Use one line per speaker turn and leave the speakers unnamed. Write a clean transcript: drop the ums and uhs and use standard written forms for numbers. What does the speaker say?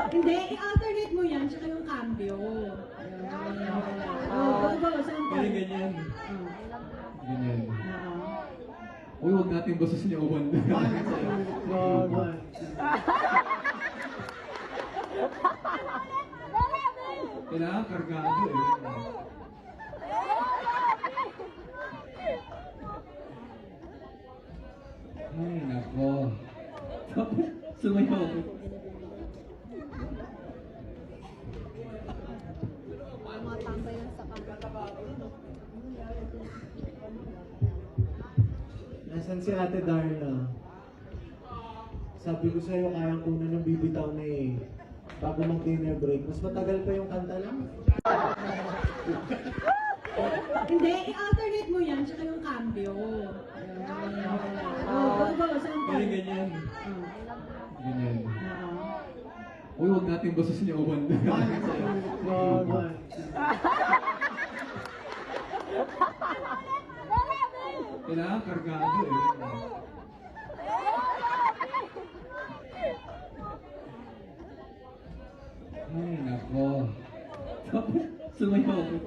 Hindi, i-alternate mo yan, tsaka yung cambio. Go, sample.
Ganyan, ganyan. Ganyan.
Oo.
Uy, huwag natin basta sinyawan. Kailangan kargado eh. Ay, nako. Tapos, sumayaw ako.
Nasaan si Ate Darna? Sabi ko sa'yo, kayang kunan ng bibitaw na eh. Bago mag-dinner break. Mas matagal pa yung kanta lang.
Hindi, i-alternate mo yan, tsaka yung cambio. Go, sample.
Ganyan, ganyan. Ganyan.
Oo.
Uy, huwag natin basta sinyawan. Kailangan kargado eh. Ay, nako. Tapos, sumayaw ako.